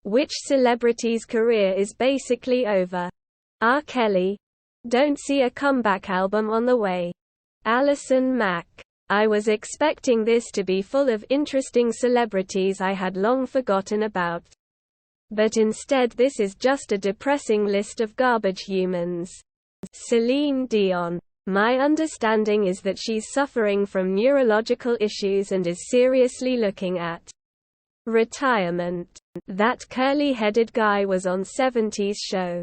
Which celebrity's career is basically over? R. Kelly. Don't see a comeback album on the way. Alison Mack. I was expecting this to be full of interesting celebrities I had long forgotten about. But instead this is just a depressing list of garbage humans. Celine Dion. My understanding is that she's suffering from neurological issues and is seriously looking at retirement. That curly-headed guy was on 70s Show.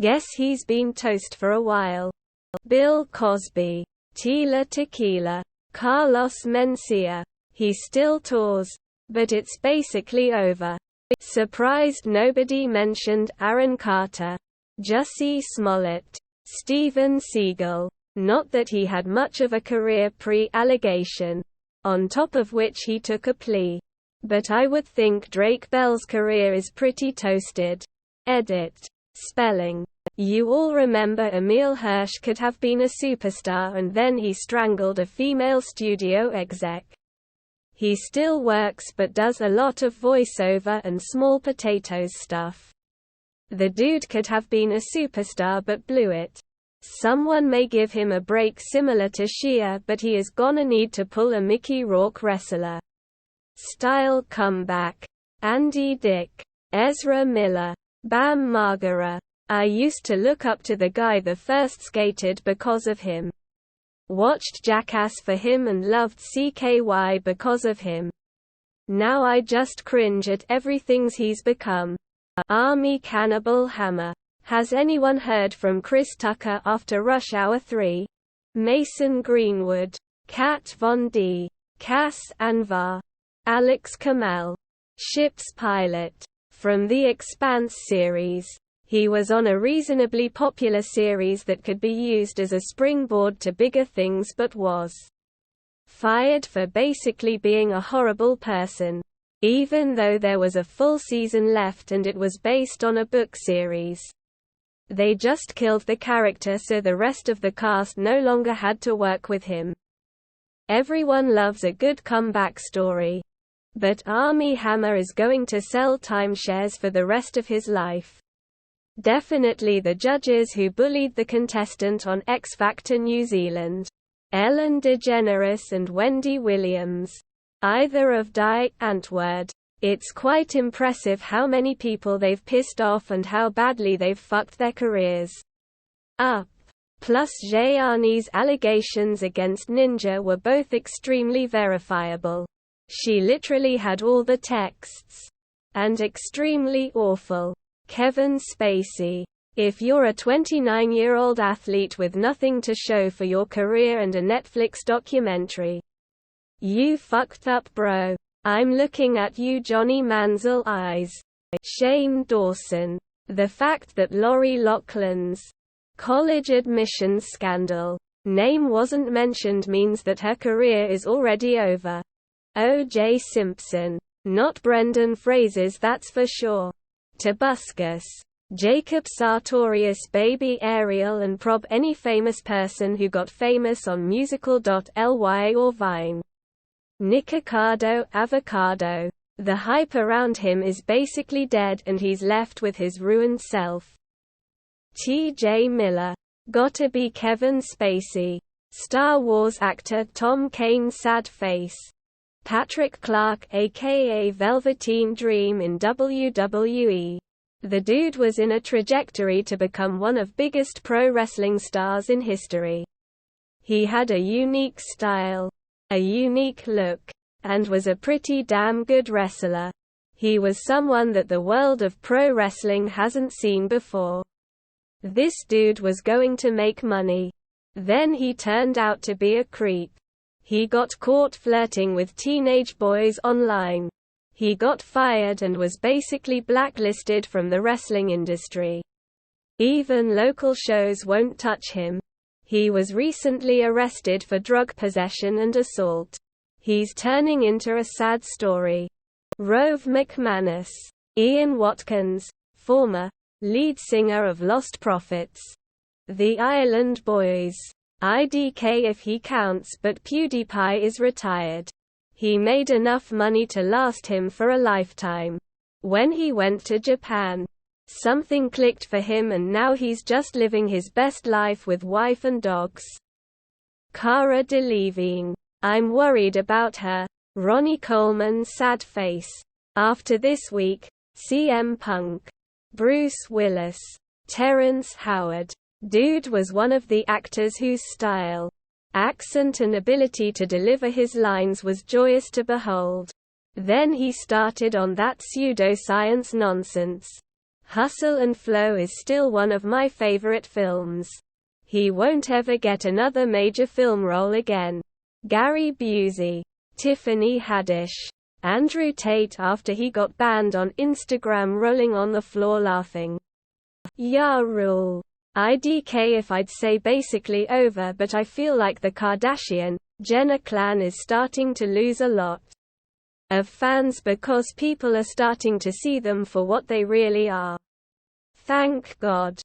Guess he's been toast for a while. Bill Cosby. Tila Tequila. Carlos Mencia. He still tours. But it's basically over. Surprised nobody mentioned Aaron Carter. Jussie Smollett. Steven Seagal. Not that he had much of a career pre-allegation. On top of which he took a plea. But I would think Drake Bell's career is pretty toasted. Edit. Spelling. You all remember Emile Hirsch could have been a superstar and then he strangled a female studio exec. He still works but does a lot of voiceover and small potatoes stuff. The dude could have been a superstar but blew it. Someone may give him a break similar to Shia, but he is gonna need to pull a Mickey Rourke wrestler style comeback. Andy Dick. Ezra Miller. Bam Margera. I used to look up to the guy that first skated because of him. Watched Jackass for him and loved CKY because of him. Now I just cringe at everything he's become. Armie Cannibal Hammer. Has anyone heard from Chris Tucker after Rush Hour 3? Mason Greenwood. Kat Von D. Cass Anvar. Alex Kamal. Ship's pilot. From The Expanse series. He was on a reasonably popular series that could be used as a springboard to bigger things but was fired for basically being a horrible person. Even though there was a full season left and it was based on a book series. They just killed the character so the rest of the cast no longer had to work with him. Everyone loves a good comeback story. But Armie Hammer is going to sell timeshares for the rest of his life. Definitely the judges who bullied the contestant on X Factor New Zealand. Ellen DeGeneres and Wendy Williams. Either of Die Antwoord. It's quite impressive how many people they've pissed off and how badly they've fucked their careers up. Plus Jayani's allegations against Ninja were both extremely verifiable. She literally had all the texts. And extremely awful. Kevin Spacey. If you're a 29-year-old athlete with nothing to show for your career and a Netflix documentary, you fucked up, bro. I'm looking at you, Johnny Manziel eyes. Shane Dawson. The fact that Lori Loughlin's college admissions scandal name wasn't mentioned means that her career is already over. O.J. Simpson. Not Brendan Fraser's, that's for sure. Tobuscus. Jacob Sartorius, Baby Ariel, and prob any famous person who got famous on musical.ly or Vine. Nikocado Avocado. The hype around him is basically dead and he's left with his ruined self. T.J. Miller. Gotta be Kevin Spacey. Star Wars actor Tom Kane's sad face. Patrick Clark aka Velveteen Dream in WWE. The dude was in a trajectory to become one of biggest pro wrestling stars in history. He had a unique style, a unique look, and was a pretty damn good wrestler. He was someone that the world of pro wrestling hasn't seen before. This dude was going to make money. Then he turned out to be a creep. He got caught flirting with teenage boys online. He got fired and was basically blacklisted from the wrestling industry. Even local shows won't touch him. He was recently arrested for drug possession and assault. He's turning into a sad story. Rove McManus. Ian Watkins. Former lead singer of Lost Prophets. The Island Boys. IDK if he counts, but PewDiePie is retired. He made enough money to last him for a lifetime. When he went to Japan, something clicked for him and now he's just living his best life with wife and dogs. Cara Delevingne. I'm worried about her. Ronnie Coleman sad face. After this week, CM Punk. Bruce Willis. Terrence Howard. Dude was one of the actors whose style, accent and ability to deliver his lines was joyous to behold. Then he started on that pseudoscience nonsense. Hustle and Flow is still one of my favorite films. He won't ever get another major film role again. Gary Busey. Tiffany Haddish. Andrew Tate after he got banned on Instagram rolling on the floor laughing. Ja Rule. IDK if I'd say basically over, but I feel like the Kardashian-Jenner clan is starting to lose a lot of fans because people are starting to see them for what they really are. Thank God.